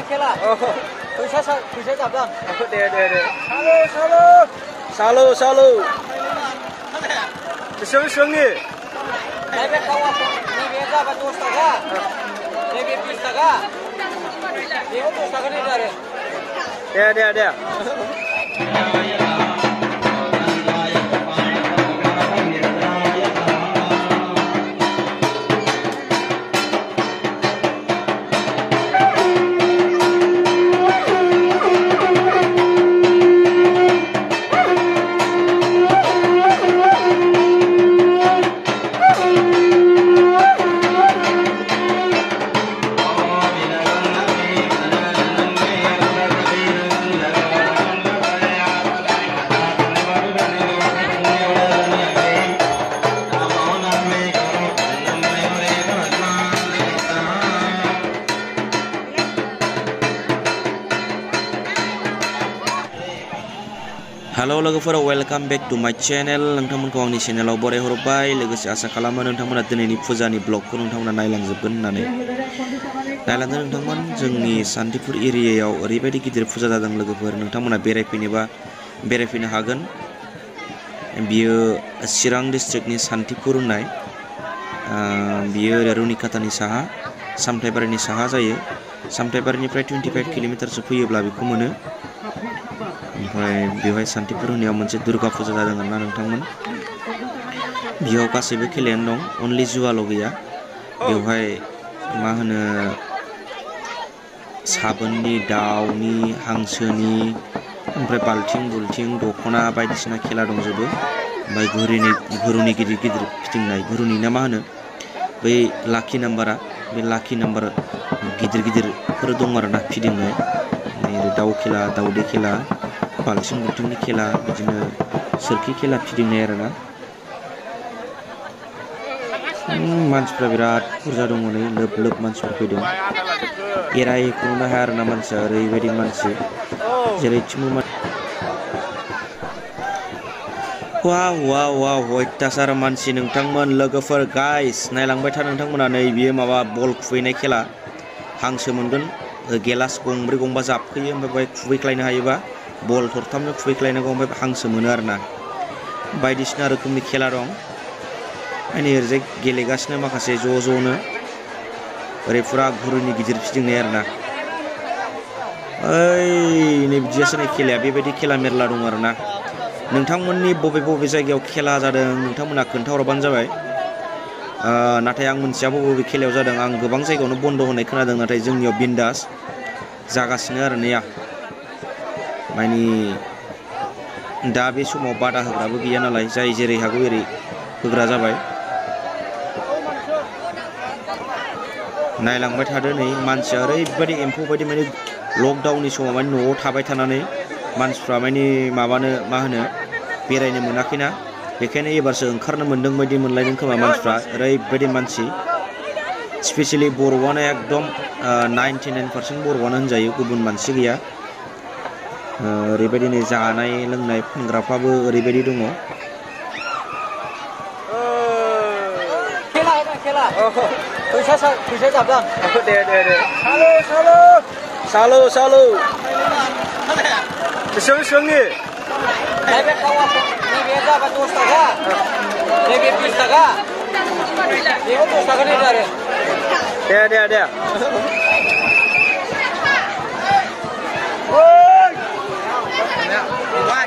खेला फैसा जाबदां दे सालु बेसेबांनि नैबे जाबाय 10 थाखा नैबे 20 थाखा बेबो 10 थाखानि आरो दे Halo लोगोफोर वेलकाम बैक टू माय चैनल नोंथांमोनखौ आंनि चैनेलाव बराय हरबाय लोगोसे आसा खालामो नोंथांमोना दिनैनि फुजानि ब्लगखौ नोंथांमोना नायलांजोबगोन होननानै नायलांदों नोंथांमोन जोंनि सान्तिपुर एरियायाव ओरैबायदि गिदिर फुजा जादों लोगोफोर नोंथांमोना बेरायफैनोबा बेरायफैनो हागोन बियो चिरां डिस्ट्रिक्टनि सान्तिपुर होननाय बियो रुनिकाटानि साहा सामथाइबारिनि साहा जायो सामथाइबारिनिफ्राय 25 किल'मिटारसो फैयोब्ला बेखौ मोनो ओमफ्राय बेवहाय सान्तिपुर होननायाव मोनसे दुर्गा फुजा जादों आरोना नोंथांमोन बेयाव गासैबो खेलायानो दं अनलि जुवाल' गैया बेवहाय मा होनो साबोननि दाउनि हांसोनि ओमफ्राय बाल्थिं बुल्थिं दख'ना बायदिसिना खेला दंजोबो ओमफ्राय गुरुनि गिदिर फिदिंनाय गुरुनि ना मा होनो बै लाखि नाम्बारा बे लाखि नाम्बार गिदिरफोर दं आरोना फिदिंनाय दाउ खेला दाउदै खेला बाल्थिं बुल्थिंनि खेला बिदिनो सोरखि खेला फिदिंनाय आरोना मानसिफ्रा बिराद बुरजा दङ नै लोब मानसिफोर फैदों एरायखौनो हाया आरोना मानसिया ओरैबायदि मानसि जेरैथिंबो वाव अयथासार मानसि नोंथांमोन लोगोफोर गाइस नायलांबाय था नोंथांमोना नै बियो माबा बल खुबैनाय खेला हांसो मोनगोन गेलास गंब्रै गंबा जाबखोयो ओमफ्राय बेवहाय खुबैख्लायनो हायोबा बल थरथामनो खुबैख्लायनांगौ ओमफ्राय हांसो मोनो आरोना बायदिसिना रोखोमनि खेला दं नै ओरैजाय गेलेगासिनो माखासे ज'नो ओरै फुरा गुरुनि गिदिर फिदिंनाय आरोना नै बिदियासो नै खेलाया बेबायदि खेला मेरला दं आरोना नोंथांमोननि बबे जायगायाव खेला जादों नोंथांमोना खोन्थाहरबानो जाबाय नाथाय आं मोनथिया बबे खेलायाव जादों आं गोबां जायगायावनो बन्द' होनाय खोनादों नाथाय जोंनियाव बिन्दास जागासिनो आरो नैया माने दा बे समाव बादा होग्राबो गैया नालाय जाय जेरै हागौ एरै होग्रा जाबाय नायलांबाय थादो नै मानसिया ओरैबायदि एम्फौ बायदि माने लकडाउननि समाव माने न'आव थाबाय थानानै मानसिफ्रा माने माबानो मा होनो बेरायनो मोनाखैना बेखायनो एबारसो ओंखारनो मोनदों बायदि मोनलायदों खोमा मानसिफ्रा ओरैबायदि मानसि स्पेसियेलि बर'आनो एकदम 99% बर'आनो होनजायो गुबुन मानसि गैया ओरैबायदि नै जानाय लोंनाय फानग्राफ्राबो ओरैबायदि दङ खेला फैसा जाबदां दे सालु बेसेबांनि नैबे जाबाय 10 थाखा नैबे 20 थाखा बेबो 10 थाखानि आरो दे Wah,